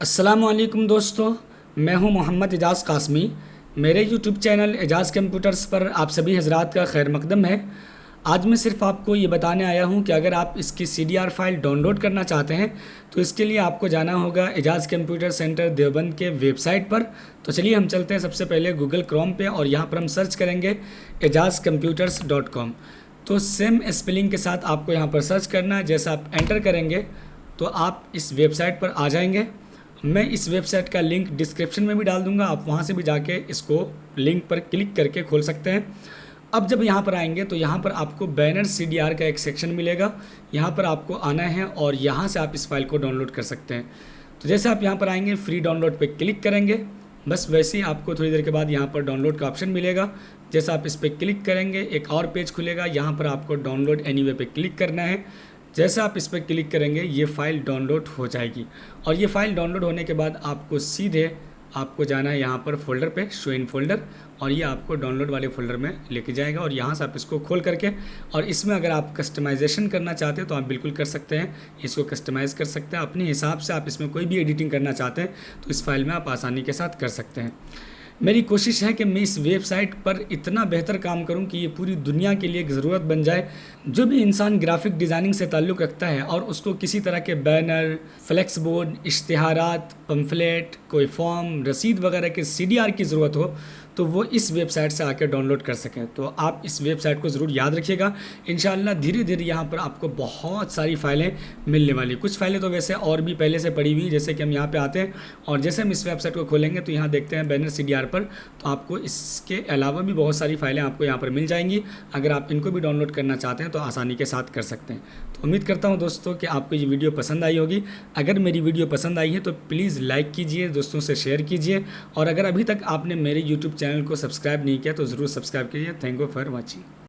अस्सलामुअलैकुम दोस्तों, मैं हूं मोहम्मद एजाज़ कासमी। मेरे यूट्यूब चैनल एजाज़ कंप्यूटर्स पर आप सभी हजरात का खैर मकदम है। आज मैं सिर्फ आपको ये बताने आया हूं कि अगर आप इसकी CDR फाइल डाउनलोड करना चाहते हैं तो इसके लिए आपको जाना होगा एजाज़ कंप्यूटर सेंटर देवबंद के वेबसाइट पर। तो चलिए हम चलते हैं सबसे पहले गूगल क्रोम पे और यहाँ पर हम सर्च करेंगे ejazcomputers.com। तो सेम स्पेलिंग के साथ आपको यहाँ पर सर्च करना है। जैसा आप एंटर करेंगे तो आप इस वेबसाइट पर आ जाएंगे। मैं इस वेबसाइट का लिंक डिस्क्रिप्शन में भी डाल दूंगा, आप वहां से भी जाके इसको लिंक पर क्लिक करके खोल सकते हैं। अब जब यहाँ पर आएंगे तो यहाँ पर आपको बैनर CDR का एक सेक्शन मिलेगा, यहाँ पर आपको आना है और यहाँ से आप इस फाइल को डाउनलोड कर सकते हैं। तो जैसे आप यहाँ पर आएंगे फ्री डाउनलोड पे क्लिक करेंगे, बस वैसे ही आपको थोड़ी देर के बाद यहाँ पर डाउनलोड का ऑप्शन मिलेगा। जैसा आप इस पर क्लिक करेंगे एक और पेज खुलेगा, यहाँ पर आपको डाउनलोड एनीवे पे क्लिक करना है। जैसे आप इस पर क्लिक करेंगे ये फ़ाइल डाउनलोड हो जाएगी और ये फ़ाइल डाउनलोड होने के बाद आपको सीधे आपको जाना है यहाँ पर फोल्डर पे, शो इन फोल्डर, और ये आपको डाउनलोड वाले फोल्डर में लेके जाएगा। और यहाँ से आप इसको खोल करके और इसमें अगर आप कस्टमाइजेशन करना चाहते हैं तो आप बिल्कुल कर सकते हैं, इसको कस्टमाइज़ कर सकते हैं अपने हिसाब से। आप इसमें कोई भी एडिटिंग करना चाहते हैं तो इस फाइल में आप आसानी के साथ कर सकते हैं। मेरी कोशिश है कि मैं इस वेबसाइट पर इतना बेहतर काम करूं कि ये पूरी दुनिया के लिए एक ज़रूरत बन जाए। जो भी इंसान ग्राफिक डिज़ाइनिंग से ताल्लुक़ रखता है और उसको किसी तरह के बैनर, फ्लेक्स बोर्ड, इश्तिहारात, पम्फलेट, कोई फॉर्म, रसीद वगैरह के CDR की ज़रूरत हो तो वो इस वेबसाइट से आकर डाउनलोड कर सकें। तो आप इस वेबसाइट को ज़रूर याद रखिएगा। इंशाअल्लाह धीरे धीरे यहाँ पर आपको बहुत सारी फ़ाइलें मिलने वाली। कुछ फ़ाइलें तो वैसे और भी पहले से पड़ी हुई, जैसे कि हम यहाँ पे आते हैं और जैसे हम इस वेबसाइट को खोलेंगे तो यहाँ देखते हैं बैनर CDR पर, तो आपको इसके अलावा भी बहुत सारी फ़ाइलें आपको यहाँ पर मिल जाएंगी। अगर आप इनको भी डाउनलोड करना चाहते हैं तो आसानी के साथ कर सकते हैं। तो उम्मीद करता हूँ दोस्तों कि आपको ये वीडियो पसंद आई होगी। अगर मेरी वीडियो पसंद आई है तो प्लीज़ लाइक कीजिए, दोस्तों से शेयर कीजिए, और अगर अभी तक आपने मेरे यूट्यूब चैनल को सब्सक्राइब नहीं किया तो ज़रूर सब्सक्राइब कीजिए। Thank you for watching.